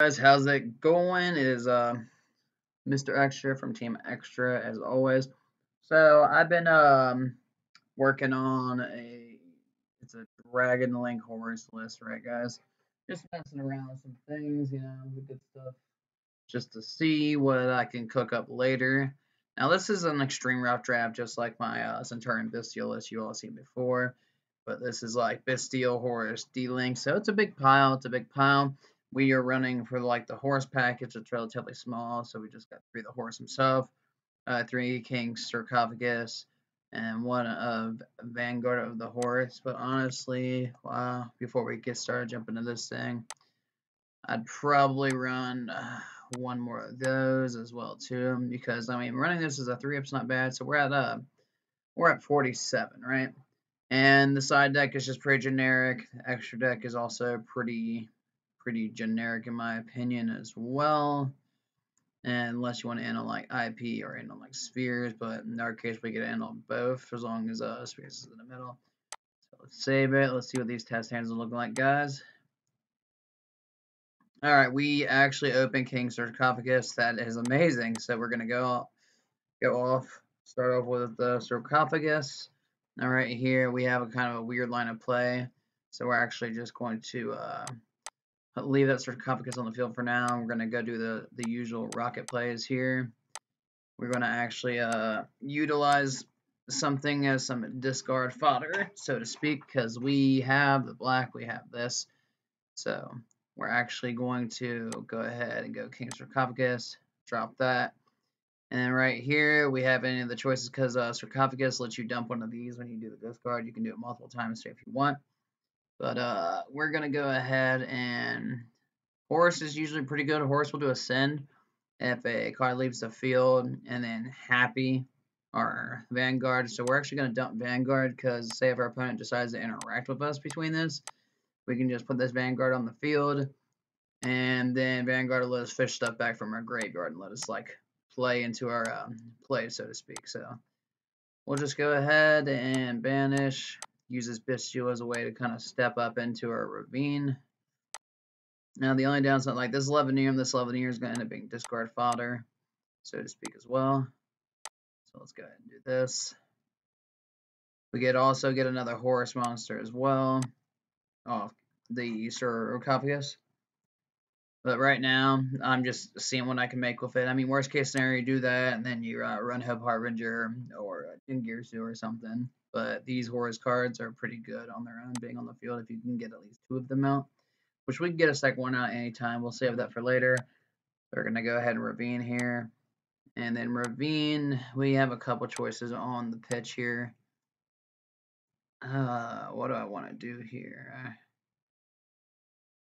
Guys, how's it going? It is Mr. Extra from Team Extra as always. So I've been working on a Dragon Link Horus list, right guys? Just messing around with some things, the good stuff, just to see what I can cook up later. Now this is an extreme rough draft, just like my Centurion Bestial list you all seen before. But this is like Bestial, Horus, D-Link, so it's a big pile. It's a big pile. We are running for like the Horus package. It's relatively small, so we just got 3 of the Horus himself, 3 King Sarcophagus, and 1 of Vanguard of the Horus. But honestly, wow, before we get started jumping into this thing, I'd probably run 1 more of those as well too, because I mean running this as a 3-up's not bad. So we're at 47, right? And the side deck is just pretty generic. The extra deck is also pretty generic in my opinion as well. And unless you want to handle like IP or handle like spheres, but in our case we get to handle both as long as spheres is in the middle. So let's save it. Let's see what these test hands are looking like, guys. Alright, we actually opened King Sarcophagus. That is amazing. So we're gonna go off. Start off with the Sarcophagus. Now right here we have a kind of a weird line of play. So we're actually just going to leave that Sarcophagus on the field for now. We're going to go do the usual rocket plays here. We're going to actually utilize something as some discard fodder, so to speak, because we have the black, we have this. So we're actually going to go ahead and go King Sarcophagus, drop that. And then right here, we have any of the choices because Sarcophagus lets you dump one of these when you do the discard. You can do it multiple times if you want. But we're going to go ahead and Horus is usually pretty good. Horus will do a send if a card leaves the field, and then Happy or Vanguard. So we're actually going to dump Vanguard because say if our opponent decides to interact with us between this, we can just put this Vanguard on the field, and then Vanguard will let us fish stuff back from our graveyard and let us like play into our play, so to speak. So we'll just go ahead and banish. Use this Bestial as a way to kind of step up into our ravine. Now the only downside, like this Levineer is going to end up being discard fodder, so to speak, as well. So let's go ahead and do this. We could also get another Horus monster as well off the Sarcophagus. But right now, I'm just seeing what I can make with it. I mean, worst case scenario, you do that, and then you run Hope Harbinger or Ingirsu or something. But these Horus cards are pretty good on their own, being on the field if you can get at least 2 of them out. Which we can get a second one out anytime. We'll save that for later. We're going to go ahead and Ravine here. And then Ravine, we have a couple choices on the pitch here. What do I want to do here?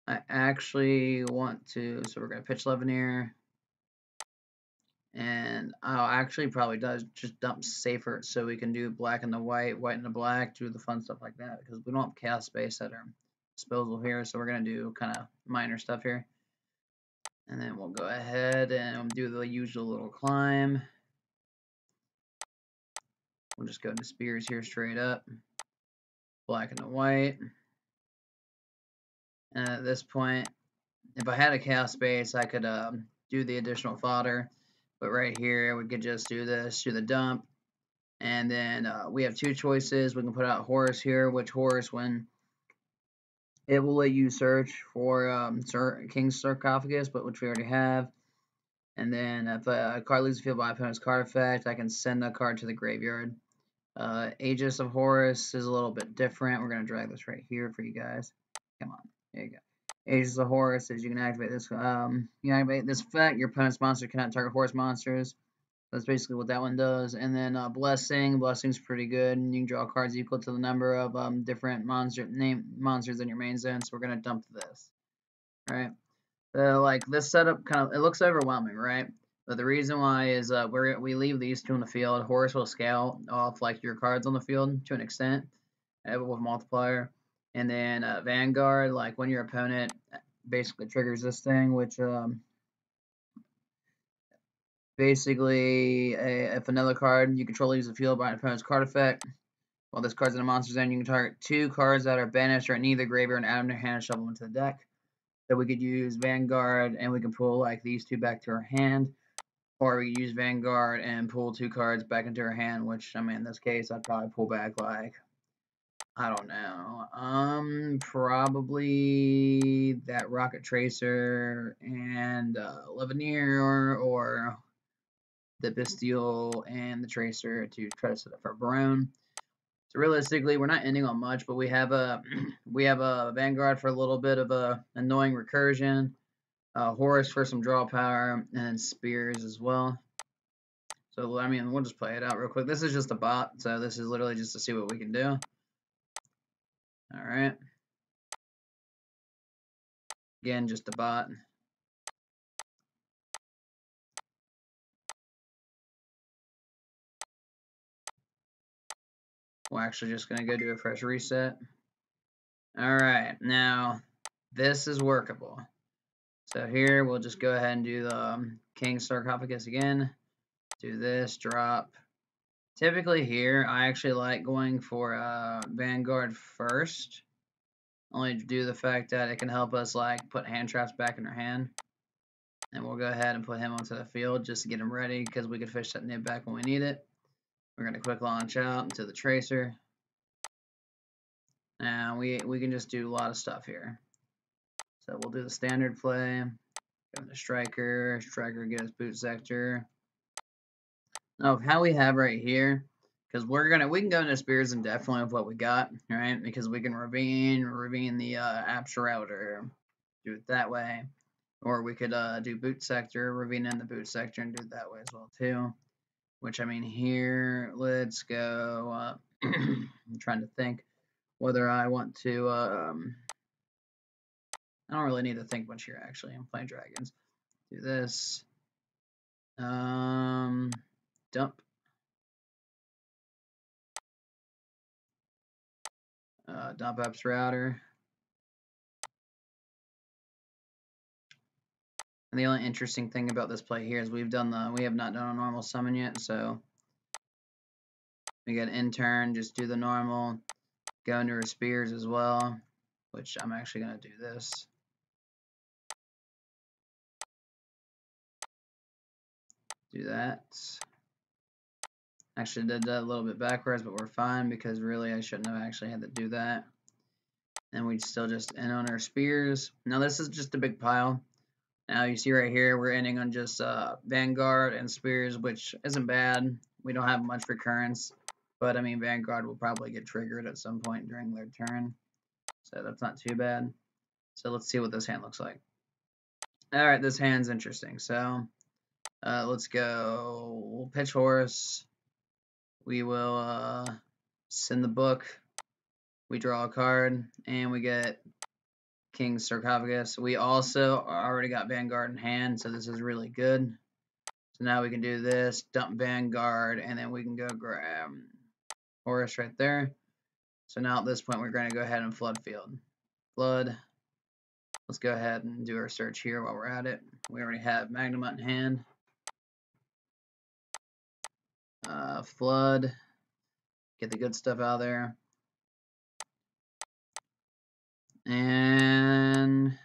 I actually want to, so we're going to pitch Levineer. And I'll actually probably just dump safer so we can do black and the white, white and the black, do the fun stuff like that. Because we don't have chaos space at our disposal here. So we're going to do kind of minor stuff here. And then we'll go ahead and do the usual little climb. We'll just go into spears here straight up. Black and the white. And at this point, if I had a chaos space, I could do the additional fodder. But right here, we could just do this, do the dump. And then we have 2 choices. We can put out Horus here, which Horus, when it will let you search for King's Sarcophagus, but which we already have. And then if a card leaves the field by opponent's card effect, I can send that card to the graveyard. Aegis of Horus is a little bit different. We're going to drag this right here for you guys. Come on. There you go. Aegis of Horus is you can activate this. You activate this effect. Your opponent's monster cannot target Horus monsters. That's basically what that one does. And then Blessing. Blessing's pretty good. You can draw cards equal to the number of different monsters in your main zone. So we're going to dump this. All right. So like this setup it looks overwhelming, right? But the reason why is we leave these 2 in the field. Horus will scale off like your cards on the field to an extent with multiplier. And then Vanguard, like when your opponent basically triggers this thing, which basically if another card you control leaves the field by an opponent's card effect, while this card's in a monster zone, you can target 2 cards that are banished or in either graveyard and add them to your hand and shuffle them into the deck. So we could use Vanguard and we can pull like these two back to our hand, or we could use Vanguard and pull 2 cards back into our hand, which, I mean, in this case, I'd probably pull back like, I don't know, probably that Rocket Tracer and Leveneer, or the Bestial and the Tracer to try to set up our Barone. So realistically, we're not ending on much, but we have a we have a Vanguard for a little bit of a annoying recursion, Horus for some draw power, and Spears as well. So I mean, we'll just play it out real quick. This is just a bot, so this is literally just to see what we can do. All right. Again, just a bot. We're actually just gonna go do a fresh reset. All right, now this is workable. So here we'll just go ahead and do the King Sarcophagus again. Do this, drop. Typically here, I actually like going for Vanguard first. Only due to the fact that it can help us like put hand traps back in our hand. And we'll go ahead and put him onto the field just to get him ready because we could fish that nib back when we need it. We're going to quick launch out into the Tracer. Now we can just do a lot of stuff here. So we'll do the standard play. Go into Striker. Striker get us Boot Sector. Now how we have right here, because we can go into Spears indefinitely with what we got, right? Because we can ravine the Apps Router, do it that way. Or we could do Boot Sector, ravine in the Boot Sector, and do it that way as well too. Which, I mean, here, let's go, I'm trying to think whether I want to, I don't really need to think much here, actually. I'm playing Dragons. Do this. Dump. Dump Apps Router. And the only interesting thing about this play here is we have not done a normal summon yet, so we got intern, just do the normal, go into our Spears as well, which I'm actually going to do this. Do that. Actually did that a little bit backwards, but we're fine because really I shouldn't have actually had to do that. And we'd still just end on our Spears. Now this is just a big pile. Now you see right here we're ending on just Vanguard and Spears, which isn't bad. We don't have much recurrence, but I mean Vanguard will probably get triggered at some point during their turn, so that's not too bad. So let's see what this hand looks like. All right, this hand's interesting. So let's go. We'll pitch Horus. We will send the book. We draw a card, and we get King Sarcophagus. We also already got Vanguard in hand, so this is really good. So now we can do this, dump Vanguard, and then we can go grab Horus right there. So now at this point, we're going to go ahead and flood field. Flood. Let's go ahead and do our search here while we're at it. We already have Magnamut in hand. Flood. Get the good stuff out of there. And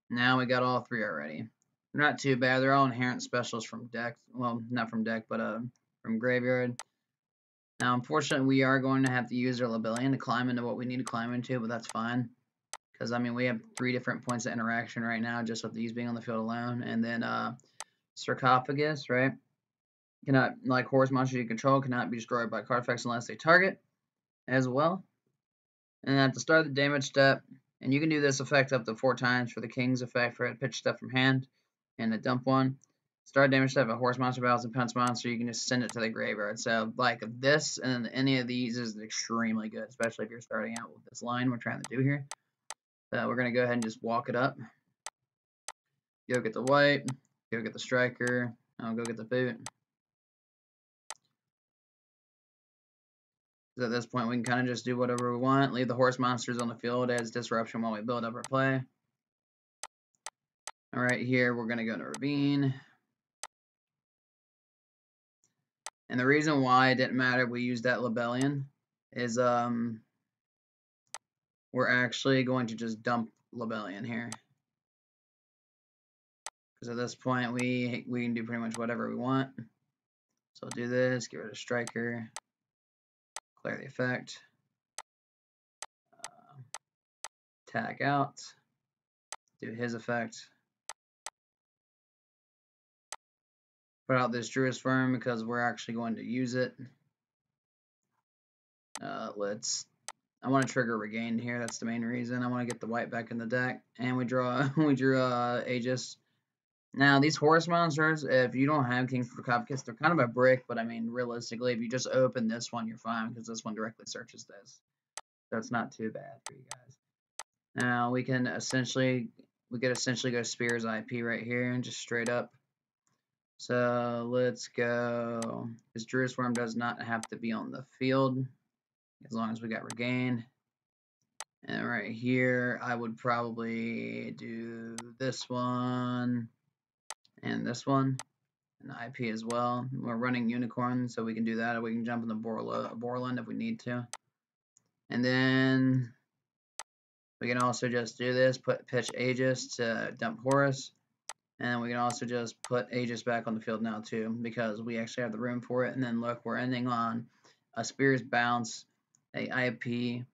now we got all three already. They're not too bad. They're all inherent specials from deck. Well, not from deck, but from graveyard. Now, unfortunately, we are going to have to use our Libellion to climb into what we need to climb into, but that's fine. Because, I mean, we have 3 different points of interaction right now, just with these being on the field alone. And then Sarcophagus, right? Cannot, like Horus monsters you control, cannot be destroyed by card effects unless they target as well. And at the start of the damage step, and you can do this effect up to 4 times for the King's effect for a pitch step from hand and a dump one. Start damage step, a Horse monster battles a Punch monster, you can just send it to the graveyard. So, like this and any of these is extremely good, especially if you're starting out with this line we're trying to do here. So, we're going to go ahead and just walk it up. Go get the white, go get the striker, I'll go get the boot. At this point, we can kind of just do whatever we want. Leave the horse monsters on the field as disruption while we build up our play. All right, here we're going to go to Ravine. And the reason why it didn't matter if we used that Libellion is we're actually going to just dump Libellion here. Because at this point, we can do pretty much whatever we want. So I'll do this, get rid of striker, clear the effect, tag out, do his effect, put out this Druid's Worm because we're actually going to use it. I want to trigger Regain here. That's the main reason. I want to get the white back in the deck, and we drew Aegis. Now these Horus monsters, if you don't have King's Sarcophagus, they're kind of a brick. But I mean, realistically, if you just open this one, you're fine because this one directly searches this, so it's not too bad for you guys. Now we could essentially go Spears IP right here and just straight up. So let's go. This Druid's Worm does not have to be on the field as long as we got Regain. And right here, I would probably do this one and this one, and IP as well. We're running Unicorn, so we can do that. Or we can jump in the Borland if we need to. And then we can also just do this, pitch Aegis to dump Horus. And we can also just put Aegis back on the field now too, because we actually have the room for it. And then look, we're ending on a Spears Bounce, a IP,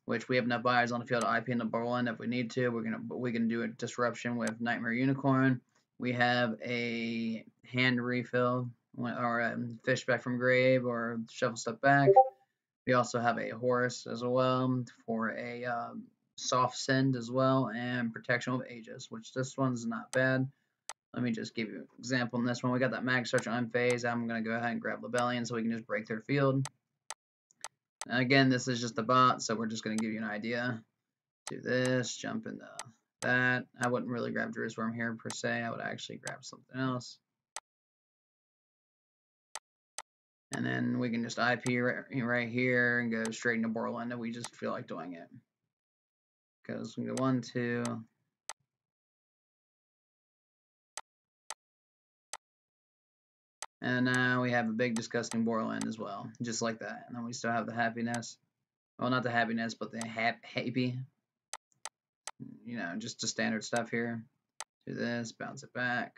which we have enough buyers on the field to IP in the Borland if we need to. We can do a Disruption with Nightmare Unicorn. We have a hand refill or a fish back from grave or shuffle stuff back. We also have a Horus as well for a soft send as well, and protection with Aegis, which this one's not bad. Let me just give you an example in this one. We got that Mag Search unphased. I'm going to go ahead and grab Lebellion so we can just break their field. And again, this is just a bot, so we're just going to give you an idea. Do this, jump into that. I wouldn't really grab Druid's Worm here per se. I would actually grab something else. And then we can just IP right here and go straight into Borland if we just feel like doing it. Because we go 1, 2. And now we have a big disgusting Borland as well, just like that. And then we still have the happiness. Well, not the happiness, but the happy. You know, just the standard stuff here. Do this, bounce it back.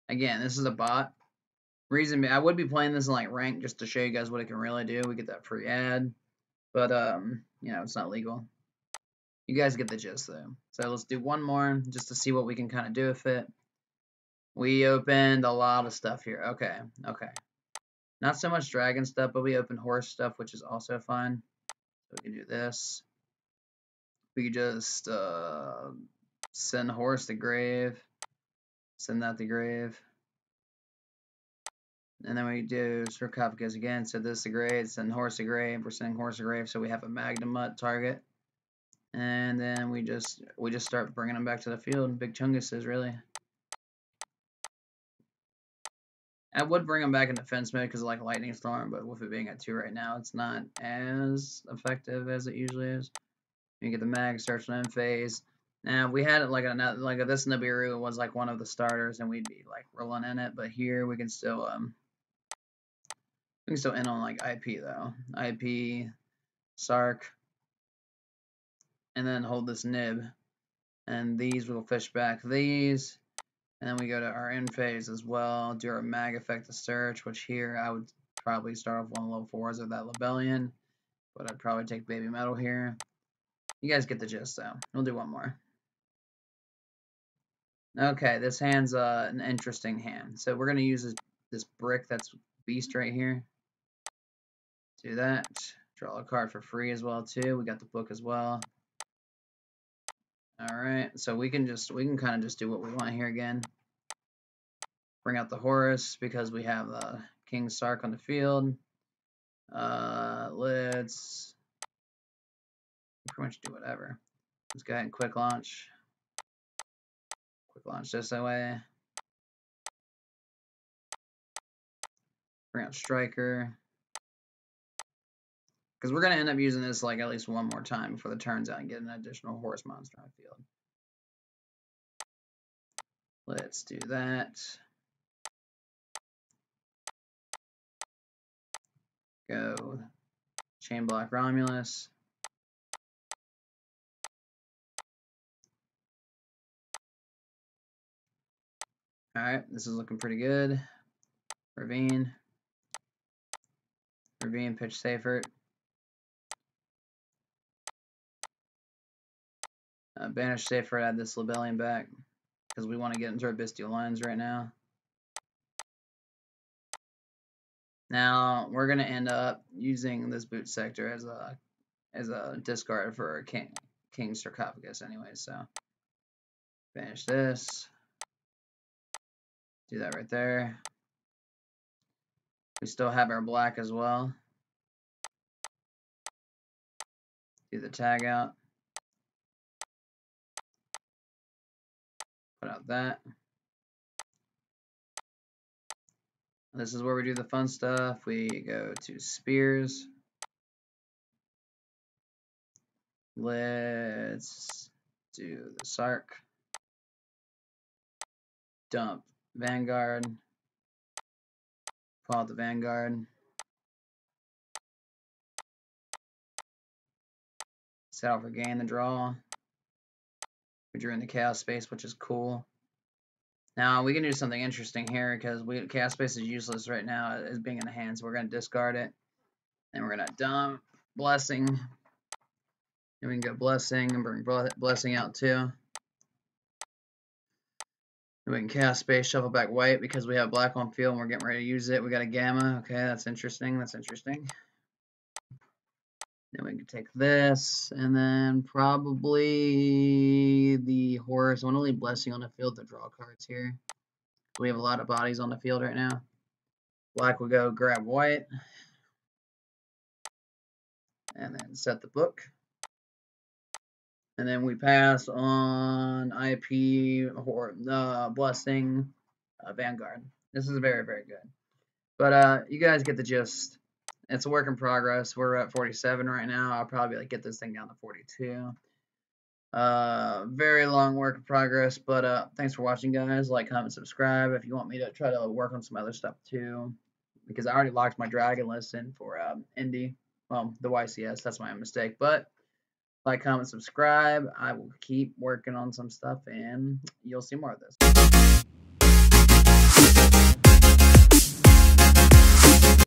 Again, this is a bot. Reason I would be playing this in like rank just to show you guys what it can really do. We get that free ad, but you know, it's not legal. You guys get the gist though. So let's do one more just to see what we can kind of do with it. We opened a lot of stuff here. Okay, okay. Not so much dragon stuff, but we opened horse stuff, which is also fine. So we can do this. We could just send horse to grave. Send that to grave. And then we do Sarcophagus again. So this to grave, send horse to grave. We're sending horse to grave, so we have a Magnamut target. And then we just start bringing them back to the field. Big Chunguses, really. I would bring them back in defense mode because I like Lightning Storm, but with it being at 2 right now, it's not as effective as it usually is. You get the Mag Search and phase. Now, if we had it like this Nibiru was like one of the starters, and we'd be like rolling in it. But here we can still end on like IP though. IP, Sark, and then hold this Nib. And these will fish back these. And then we go to our end phase as well, do our Mag effect to search, which here I would probably start off one level 4s of that Lebellion. But I'd probably take Baby Metal here. You guys get the gist though. We'll do one more. Okay, this hand's an interesting hand. So we're going to use this brick that's beast right here. Do that. Draw a card for free as well too. We got the book as well. All right, so we can kind of just do what we want here again. Bring out the Horus because we have King Sark on the field. Let's pretty much do whatever. Let's go ahead and quick launch. Quick launch this way. Bring out Striker. Because we're going to end up using this like at least one more time before the turn's out and get an additional Horus monster on the field. Let's do that. Go Chain Block Romulus. Alright, this is looking pretty good. Ravine. Ravine, pitch safer. Banish safer, add this Libellion back. Because we want to get into our bestial lines right now. Now, we're going to end up using this boot sector as a discard for King's Sarcophagus anyway, so banish this. Do that right there. We still have our black as well. Do the tag out. Put out that. This is where we do the fun stuff. We go to spears. Let's do the Sark. Dump Vanguard. Pull out the Vanguard. Set off regain the draw. We drew in the chaos space, which is cool. Now we can do something interesting here because chaos space is useless right now as being in the hand, so we're gonna discard it. And we're gonna dump blessing. And we can go blessing and bring blessing out too. And we can chaos space, shuffle back white because we have black on field and we're getting ready to use it. We got a gamma. Okay, that's interesting. That's interesting. Then we can take this, and then probably the Horus. I want to leave blessing on the field to draw cards here. We have a lot of bodies on the field right now. Black will go grab white, and then set the book. And then we pass on IP or blessing Vanguard. This is very, very good. But you guys get the gist. It's a work in progress. We're at 47 right now. I'll probably get this thing down to 42. Very long work in progress, but thanks for watching, guys. Like, comment, subscribe if you want me to try to work on some other stuff too, because I already locked my dragon list in for Indy. Well, the YCS, that's my mistake. But like, comment, subscribe. I will keep working on some stuff, and you'll see more of this.